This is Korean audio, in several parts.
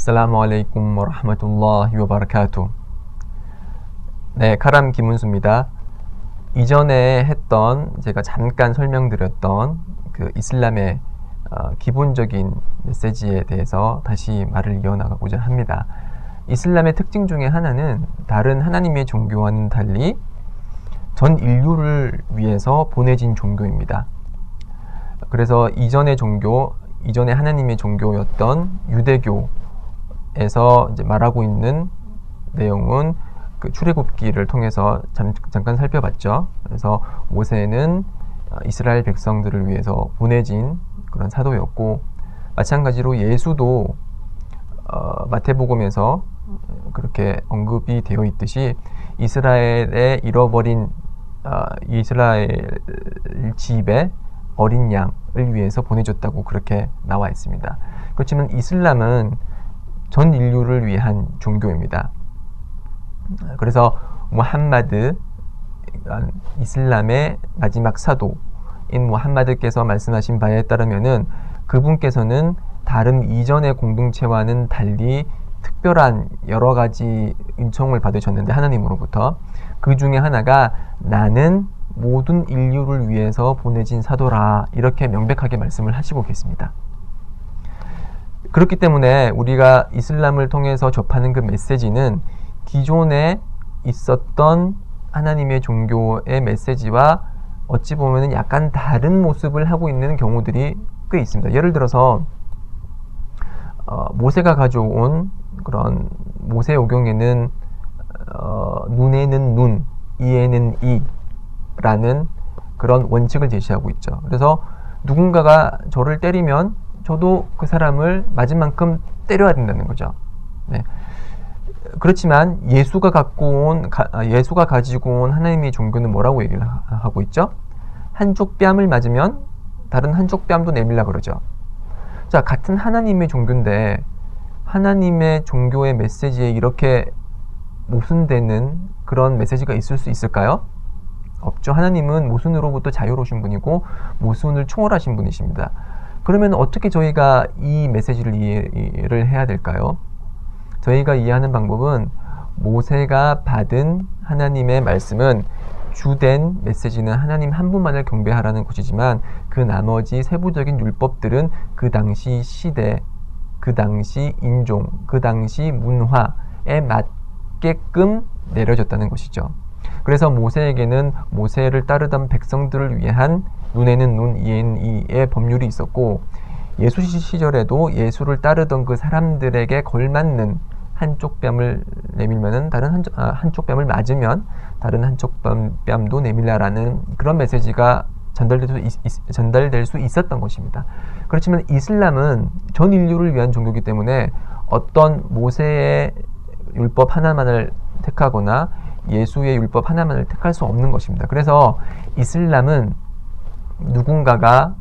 Assalamu alaikum wa rahmatullahi wa barakatuh. 네, 카람 김은수입니다. 이전에 했던 제가 잠깐 설명드렸던 그 이슬람의 기본적인 메시지에 대해서 다시 말을 이어나가고자 합니다. 이슬람의 특징 중에 하나는 다른 하나님의 종교와는 달리 전 인류를 위해서 보내진 종교입니다. 그래서 이전의 하나님의 종교였던 유대교에서 이제 말하고 있는 내용은 그 출애굽기를 통해서 잠깐 살펴봤죠. 그래서 모세는 이스라엘 백성들을 위해서 보내진 그런 사도였고, 마찬가지로 예수도 마태복음에서 그렇게 언급이 되어 있듯이 이스라엘의 잃어버린 이스라엘 집의 어린 양을 위해서 보내줬다고 그렇게 나와 있습니다. 그렇지만 이슬람은 전 인류를 위한 종교입니다. 그래서 무함마드, 이슬람의 마지막 사도인 무함마드께서 말씀하신 바에 따르면은 그분께서는 다른 이전의 공동체와는 달리 특별한 여러 가지 은총을 받으셨는데, 하나님으로부터 그 중에 하나가 나는 모든 인류를 위해서 보내진 사도라, 이렇게 명백하게 말씀을 하시고 계십니다. 그렇기 때문에 우리가 이슬람을 통해서 접하는 그 메시지는 기존에 있었던 하나님의 종교의 메시지와 어찌 보면 약간 다른 모습을 하고 있는 경우들이 꽤 있습니다. 예를 들어서 모세가 가져온 그런 모세오경에는 눈에는 눈, 이에는 이라는 그런 원칙을 제시하고 있죠. 그래서 누군가가 저를 때리면 저도 그 사람을 맞은 만큼 때려야 된다는 거죠. 네. 그렇지만 예수가 가지고 온 하나님의 종교는 뭐라고 얘기를 하고 있죠? 한쪽 뺨을 맞으면 다른 한쪽 뺨도 내밀라 그러죠. 자, 같은 하나님의 종교인데 하나님의 종교의 메시지에 이렇게 모순되는 그런 메시지가 있을 수 있을까요? 없죠. 하나님은 모순으로부터 자유로우신 분이고 모순을 초월하신 분이십니다. 그러면 어떻게 저희가 이 메시지를 이해를 해야 될까요? 저희가 이해하는 방법은 모세가 받은 하나님의 말씀은 주된 메시지는 하나님 한 분만을 경배하라는 것이지만 그 나머지 세부적인 율법들은 그 당시 시대, 그 당시 인종, 그 당시 문화에 맞게끔 내려졌다는 것이죠. 그래서 모세에게는 모세를 따르던 백성들을 위한 눈에는 눈, 이에는 이의 법률이 있었고, 예수 시절에도 예수를 따르던 그 사람들에게 걸맞는 한쪽 뺨을 내밀면은 한쪽 뺨을 맞으면 다른 한쪽 뺨도 내밀라라는 그런 메시지가 전달될 수 있었던 것입니다. 그렇지만 이슬람은 전 인류를 위한 종교이기 때문에 어떤 모세의 율법 하나만을 택하거나 예수의 율법 하나만을 택할 수 없는 것입니다. 그래서 이슬람은 누군가가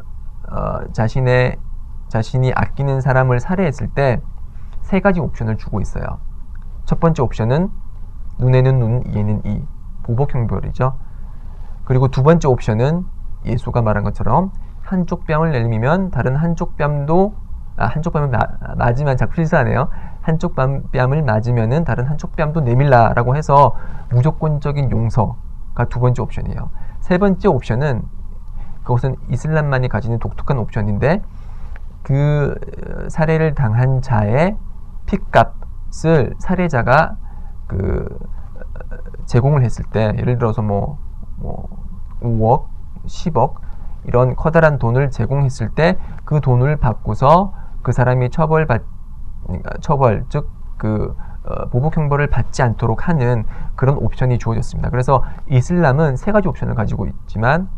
자신이 아끼는 사람을 살해했을 때 세 가지 옵션을 주고 있어요. 첫 번째 옵션은 눈에는 눈, 이에는 이, 보복 형벌이죠. 그리고 두 번째 옵션은 예수가 말한 것처럼 한쪽 뺨을 내밀면 다른 한쪽 뺨도 한쪽 뺨을 맞으면 자꾸 실수하네요. 한쪽 뺨을 맞으면은 다른 한쪽 뺨도 내밀라라고 해서 무조건적인 용서가 두 번째 옵션이에요. 세 번째 옵션은 그것은 이슬람만이 가지는 독특한 옵션인데, 그 살해를 당한 자의 핏값을 살해자가 제공을 했을 때, 예를 들어서 5억, 10억 이런 커다란 돈을 제공했을 때 그 돈을 받고서 그 사람이 즉 보복 형벌을 받지 않도록 하는 그런 옵션이 주어졌습니다. 그래서 이슬람은 세 가지 옵션을 가지고 있지만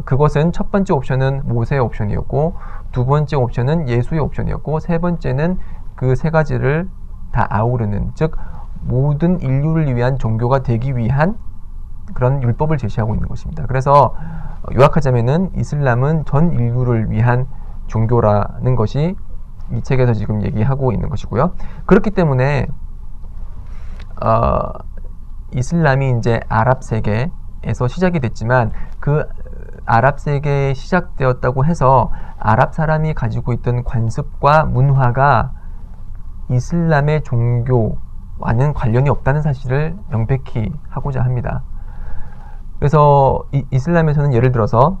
그것은 첫 번째 옵션은 모세의 옵션이었고, 두 번째 옵션은 예수의 옵션이었고, 세 번째는 그 세 가지를 다 아우르는, 즉 모든 인류를 위한 종교가 되기 위한 그런 율법을 제시하고 있는 것입니다. 그래서 요약하자면은 이슬람은 전 인류를 위한 종교라는 것이 이 책에서 지금 얘기하고 있는 것이고요. 그렇기 때문에 이슬람이 이제 아랍 세계에서 시작이 됐지만 그 아랍 세계에 시작되었다고 해서 아랍 사람이 가지고 있던 관습과 문화가 이슬람의 종교와는 관련이 없다는 사실을 명백히 하고자 합니다. 그래서 이슬람에서는 예를 들어서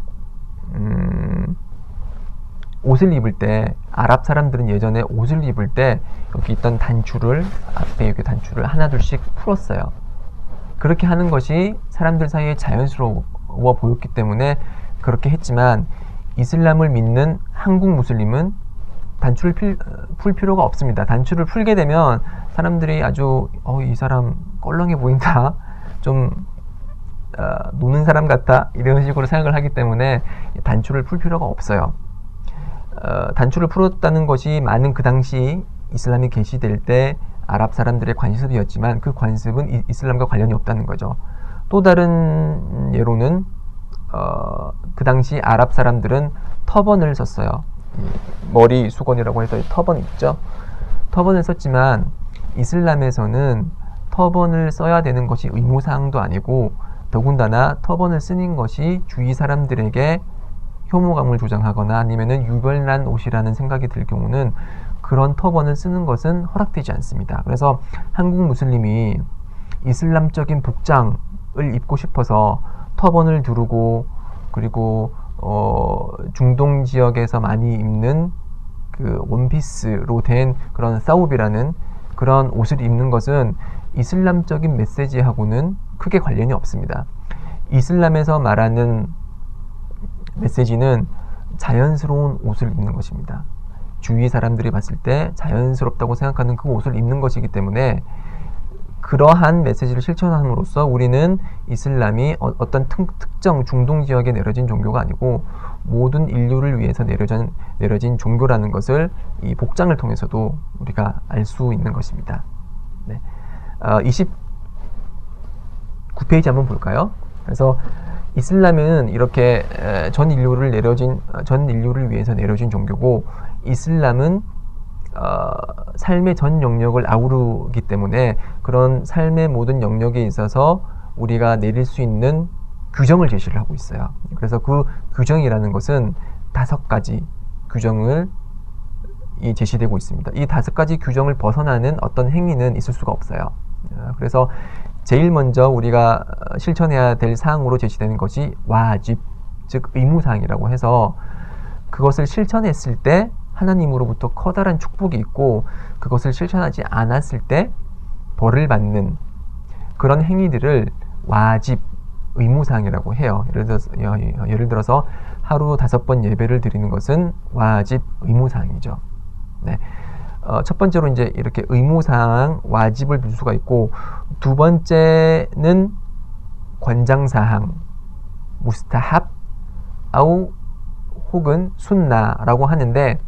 옷을 입을 때, 아랍 사람들은 예전에 옷을 입을 때 여기 있던 단추를, 앞에 여기 단추를 하나둘씩 풀었어요. 그렇게 하는 것이 사람들 사이에 자연스러워 보였기 때문에 그렇게 했지만, 이슬람을 믿는 한국 무슬림은 단추를 풀 필요가 없습니다. 단추를 풀게 되면 사람들이 아주 이 사람 껄렁해 보인다, 좀 노는 사람 같다, 이런 식으로 생각을 하기 때문에 단추를 풀 필요가 없어요. 단추를 풀었다는 것이 많은 그 당시 이슬람이 계시될 때 아랍 사람들의 관습이었지만 그 관습은 이슬람과 관련이 없다는 거죠. 또 다른 예로는 그 당시 아랍 사람들은 터번을 썼어요. 머리 수건이라고 해서 터번 있죠. 터번을 썼지만 이슬람에서는 터번을 써야 되는 것이 의무사항도 아니고, 더군다나 터번을 쓰는 것이 주위 사람들에게 혐오감을 조장하거나 아니면은 유별난 옷이라는 생각이 들 경우는 그런 터번을 쓰는 것은 허락되지 않습니다. 그래서 한국 무슬림이 이슬람적인 복장을 입고 싶어서 터번을 두르고, 그리고 중동 지역에서 많이 입는 그 원피스로 된 그런 사우비라는 그런 옷을 입는 것은 이슬람적인 메시지하고는 크게 관련이 없습니다. 이슬람에서 말하는 메시지는 자연스러운 옷을 입는 것입니다. 주위 사람들이 봤을 때 자연스럽다고 생각하는 그 옷을 입는 것이기 때문에, 그러한 메시지를 실천함으로써 우리는 이슬람이 어떤 특정 중동 지역에 내려진 종교가 아니고 모든 인류를 위해서 내려진 종교라는 것을 이 복장을 통해서도 우리가 알 수 있는 것입니다. 네. 29페이지 한번 볼까요? 그래서 이슬람은 이렇게 전 인류를 위해서 내려진 종교고, 이슬람은 삶의 전 영역을 아우르기 때문에 그런 삶의 모든 영역에 있어서 우리가 내릴 수 있는 규정을 제시를 하고 있어요. 그래서 그 규정이라는 것은 5가지 규정을 제시되고 있습니다. 이 5가지 규정을 벗어나는 어떤 행위는 있을 수가 없어요. 그래서 제일 먼저 우리가 실천해야 될 사항으로 제시되는 것이 와집, 즉 의무사항이라고 해서, 그것을 실천했을 때 하나님으로부터 커다란 축복이 있고 그것을 실천하지 않았을 때 벌을 받는 그런 행위들을 와집, 의무사항이라고 해요. 예를 들어서 하루 5번 예배를 드리는 것은 와집, 의무사항이죠. 네. 첫 번째로 이제 이렇게 의무사항, 와집을 둘 수가 있고, 두 번째는 권장사항, 무스타합, 아우 혹은 순나라고 하는데,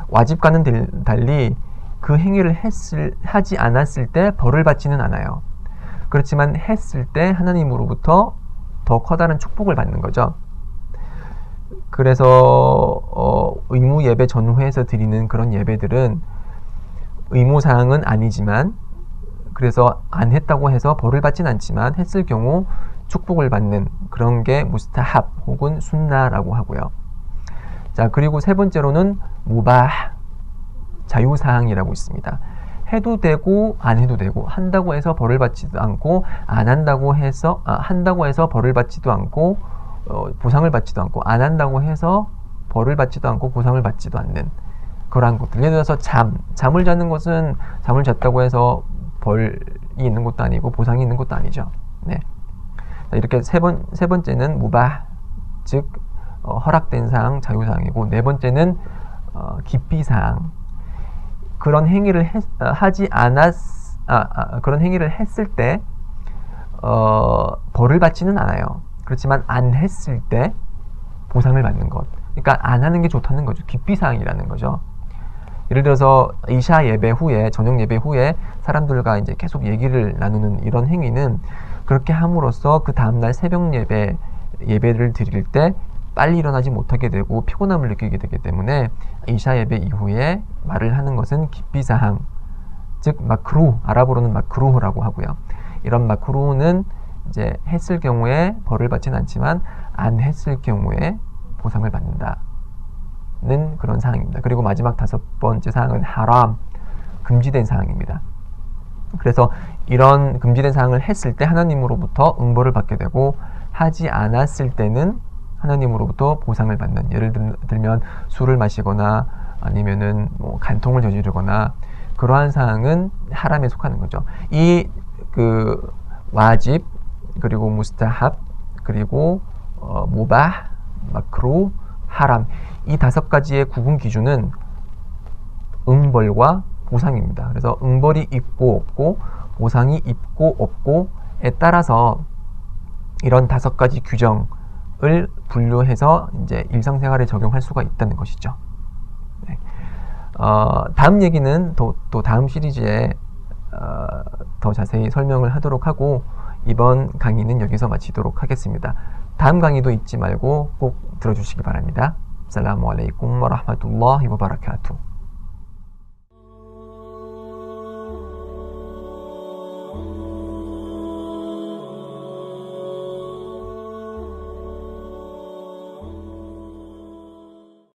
와집과는 달리 그 행위를 하지 않았을 때 벌을 받지는 않아요. 그렇지만 했을 때 하나님으로부터 더 커다란 축복을 받는 거죠. 그래서 의무 예배 전후에서 드리는 그런 예배들은 의무사항은 아니지만, 그래서 안 했다고 해서 벌을 받진 않지만 했을 경우 축복을 받는 그런 게 무스타합 혹은 순나라고 하고요. 자, 그리고 세 번째로는 무바ህ, 자유사항이라고 있습니다. 해도 되고 안 해도 되고, 한다고 해서 벌을 받지도 않고, 안 한다고 해서 한다고 해서 벌을 받지도 않고 보상을 받지도 않고, 안 한다고 해서 벌을 받지도 않고 보상을 받지도 않는 그러한 것들. 예를 들어서 잠을 자는 것은 잠을 잤다고 해서 벌이 있는 것도 아니고 보상이 있는 것도 아니죠. 네. 자, 이렇게 세 번째는 무바ህ, 즉 허락된 사항, 자유사항이고, 네 번째는 기피사항. 그런 행위를 그런 행위를 했을 때 벌을 받지는 않아요. 그렇지만 안 했을 때 보상을 받는 것. 그러니까 안 하는 게 좋다는 거죠. 기피사항이라는 거죠. 예를 들어서 이샤 예배 후에, 저녁 예배 후에 사람들과 이제 계속 얘기를 나누는 이런 행위는, 그렇게 함으로써 그 다음날 새벽 예배를 드릴 때 빨리 일어나지 못하게 되고 피곤함을 느끼게 되기 때문에 이샤 예배 이후에 말을 하는 것은 기피사항, 즉 마크루, 아랍어로는 마크루라고 하고요. 이런 마크루는 이제 했을 경우에 벌을 받지는 않지만 안 했을 경우에 보상을 받는다는 그런 사항입니다. 그리고 마지막 5번째 사항은 하람, 금지된 사항입니다. 그래서 이런 금지된 사항을 했을 때 하나님으로부터 응보를 받게 되고, 하지 않았을 때는 하나님으로부터 보상을 받는, 예를 들면 술을 마시거나 아니면은 뭐 간통을 저지르거나 그러한 사항은 하람에 속하는 거죠. 이 그 와집, 그리고 무스타합, 그리고 무바ህ, 마크루, 하람, 이 5가지의 구분 기준은 응벌과 보상입니다. 그래서 응벌이 있고 없고 보상이 있고 없고에 따라서 이런 5가지 규정을 분류해서 이제 일상생활에 적용할 수가 있다는 것이죠. 네. 다음 얘기는 또 다음 시리즈에 더 자세히 설명을 하도록 하고, 이번 강의는 여기서 마치도록 하겠습니다. 다음 강의도 잊지 말고 꼭 들어주시기 바랍니다. 살라무 알레이쿰 와 라흐마툴라히 와 바라카투.